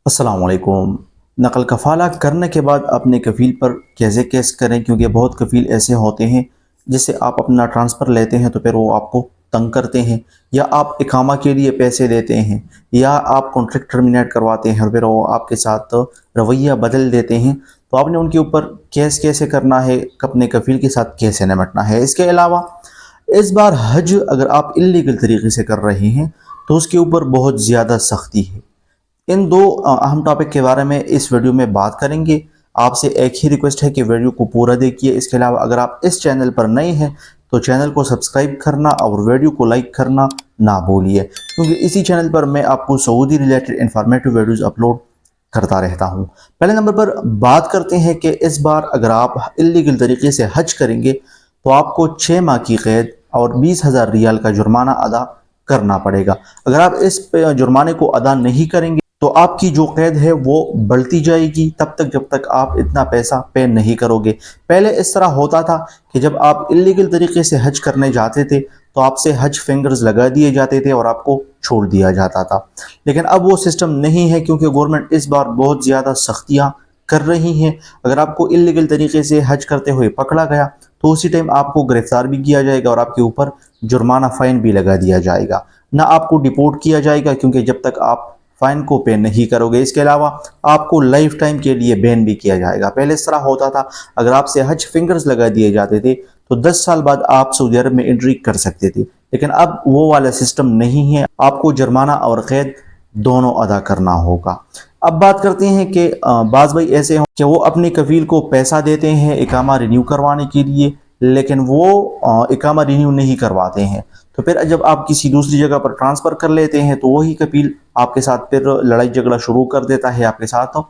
अस्सलाम वालेकुम। नकल कफ़ाला करने के बाद अपने कफ़ील पर कैसे केस करें, क्योंकि बहुत कफ़ील ऐसे होते हैं जिससे आप अपना ट्रांसफ़र लेते हैं तो फिर वो आपको तंग करते हैं, या आप इकामा के लिए पैसे देते हैं, या आप कॉन्ट्रैक्ट टर्मिनेट करवाते हैं और फिर वो आपके साथ रवैया बदल देते हैं। तो आपने उनके ऊपर केस कैसे करना है, अपने कफ़ील के साथ कैसे निपटना है। इसके अलावा इस बार हज अगर आप इल्लीगल तरीके से कर रहे हैं तो उसके ऊपर बहुत ज़्यादा सख्ती है। इन दो अहम टॉपिक के बारे में इस वीडियो में बात करेंगे। आपसे एक ही रिक्वेस्ट है कि वीडियो को पूरा देखिए। इसके अलावा अगर आप इस चैनल पर नए हैं तो चैनल को सब्सक्राइब करना और वीडियो को लाइक करना ना भूलिए, क्योंकि इसी चैनल पर मैं आपको Saudi related informative videos upload करता रहता हूँ। पहले नंबर पर बात करते हैं कि इस बार अगर आप इल्लीगल तरीके से हज करेंगे तो आपको 6 माह की कैद और 20,000 रियाल का जुर्माना अदा करना पड़ेगा। अगर आप इस जुर्माने को अदा नहीं करेंगे तो आपकी जो कैद है वो बढ़ती जाएगी तब तक जब तक आप इतना पैसा पे नहीं करोगे। पहले इस तरह होता था कि जब आप इल्लीगल तरीके से हज करने जाते थे तो आपसे हज फिंगर्स लगा दिए जाते थे और आपको छोड़ दिया जाता था, लेकिन अब वो सिस्टम नहीं है, क्योंकि गवर्नमेंट इस बार बहुत ज़्यादा सख्तियाँ कर रही हैं। अगर आपको इल्लीगल तरीके से हज करते हुए पकड़ा गया तो उसी टाइम आपको गिरफ्तार भी किया जाएगा और आपके ऊपर जुर्माना फ़ाइन भी लगा दिया जाएगा, ना आपको डिपोर्ट किया जाएगा, क्योंकि जब तक आप फाइन को पे नहीं करोगे। इसके अलावा आपको लाइफ टाइम के लिए बैन भी किया जाएगा। पहले इस तरह होता था, अगर आपसे हज फिंगर्स लगा दिए जाते थे तो 10 साल बाद आप सऊदी अरब में एंट्री कर सकते थे, लेकिन अब वो वाला सिस्टम नहीं है। आपको जुर्माना और कैद दोनों अदा करना होगा। अब बात करते हैं कि बाज़ भाई ऐसे हों कि वो अपने कफ़ील को पैसा देते हैं इकामा रिन्यू करवाने के लिए, लेकिन वो इकामा रिन्यू नहीं करवाते हैं। तो फिर जब आप किसी दूसरी जगह पर ट्रांसफ़र कर लेते हैं तो वही कफ़ील आपके साथ फिर लड़ाई झगड़ा शुरू कर देता है, आपके साथ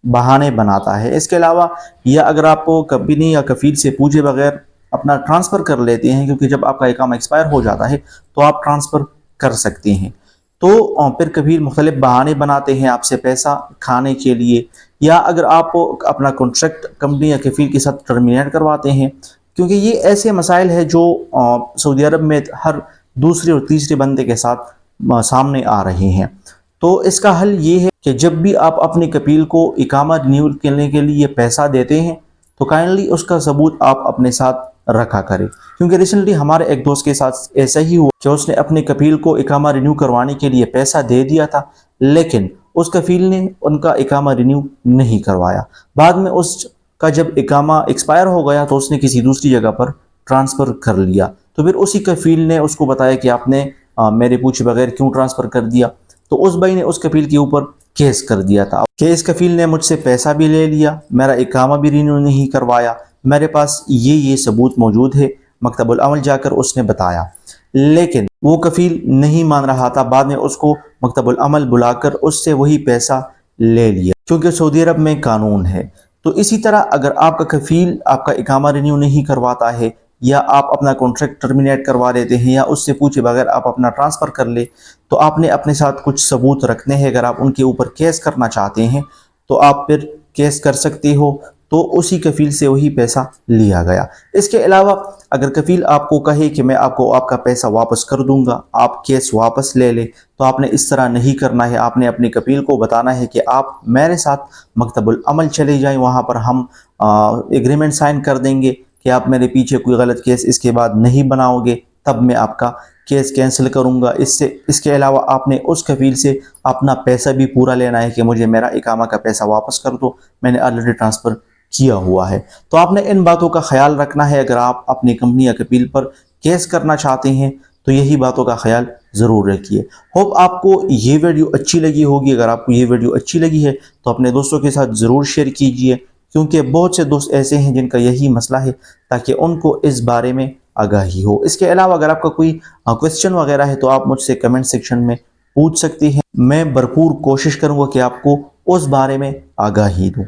बहाने बनाता है। इसके अलावा या अगर आप कंपनी या कफ़ील से पूछे बगैर अपना ट्रांसफ़र कर लेते हैं, क्योंकि जब आपका इकामा एक्सपायर हो जाता है तो आप ट्रांसफ़र कर सकते हैं, तो फिर कफ़ील मुख्तलिफ बहाने बनाते हैं आपसे पैसा खाने के लिए। या अगर आप अपना कॉन्ट्रैक्ट कंपनी या कफ़ील के साथ टर्मिनेट करवाते हैं, क्योंकि ये ऐसे मसाइल है जो सऊदी अरब में हर दूसरे और तीसरे बंदे के साथ सामने आ रहे हैं। तो इसका हल ये है कि जब भी आप अपने कफ़ील को इकामा रिन्यू करने के लिए पैसा देते हैं तो काइंडली उसका सबूत आप अपने साथ रखा करें, क्योंकि रिसेंटली हमारे एक दोस्त के साथ ऐसा ही हुआ कि उसने अपने कफ़ील को इकामा रिन्यू करवाने के लिए पैसा दे दिया था, लेकिन उस कफ़ील ने उनका इकामा रिन्यू नहीं करवाया। बाद में उसका जब इकामा एक्सपायर हो गया तो उसने किसी दूसरी जगह पर ट्रांसफ़र कर लिया। तो फिर उसी कफ़ील ने उसको बताया कि आपने मेरे पूछे बगैर क्यों ट्रांसफ़र कर दिया। तो उस भाई ने उस कफ़ील के ऊपर केस कर दिया था कि इस कफ़ील ने मुझसे पैसा भी ले लिया, मेरा इकामा भी रिन्यू नहीं करवाया, मेरे पास ये सबूत मौजूद है। मकतबुल अमल जाकर उसने बताया, लेकिन वो कफ़ील नहीं मान रहा था। बाद में उसको मकतबुल अमल बुलाकर उससे वही पैसा ले लिया, क्योंकि सऊदी अरब में कानून है। तो इसी तरह अगर आपका कफ़ील आपका इकामा रिन्यू नहीं करवाता है, या आप अपना कॉन्ट्रैक्ट टर्मिनेट करवा लेते हैं, या उससे पूछे बगैर आप अपना ट्रांसफ़र कर ले, तो आपने अपने साथ कुछ सबूत रखने हैं। अगर आप उनके ऊपर केस करना चाहते हैं तो आप फिर केस कर सकते हो, तो उसी कफ़ील से वही पैसा लिया गया। इसके अलावा अगर कफ़ील आपको कहे कि मैं आपको आपका पैसा वापस कर दूंगा, आप केस वापस ले ले, तो आपने इस तरह नहीं करना है। आपने अपने कफ़ील को बताना है कि आप मेरे साथ मकतबुल अमल चले जाएं, वहाँ पर हम एग्रीमेंट साइन कर देंगे कि आप मेरे पीछे कोई गलत केस इसके बाद नहीं बनाओगे, तब मैं आपका केस कैंसिल करूंगा। इसके अलावा आपने उस कफ़ील से अपना पैसा भी पूरा लेना है कि मुझे मेरा इकामा का पैसा वापस कर दो, मैंने ऑलरेडी ट्रांसफ़र किया हुआ है। तो आपने इन बातों का ख्याल रखना है। अगर आप अपनी कंपनी या कफ़ील पर केस करना चाहते हैं तो यही बातों का ख्याल ज़रूर रखिए। होप आपको ये वीडियो अच्छी लगी होगी। अगर आपको ये वीडियो अच्छी लगी है तो अपने दोस्तों के साथ ज़रूर शेयर कीजिए, क्योंकि बहुत से दोस्त ऐसे हैं जिनका यही मसला है, ताकि उनको इस बारे में आगाही हो। इसके अलावा अगर आपका कोई क्वेश्चन वगैरह है तो आप मुझसे कमेंट सेक्शन में पूछ सकते हैं। मैं भरपूर कोशिश करूँगा कि आपको उस बारे में आगाही दूँ।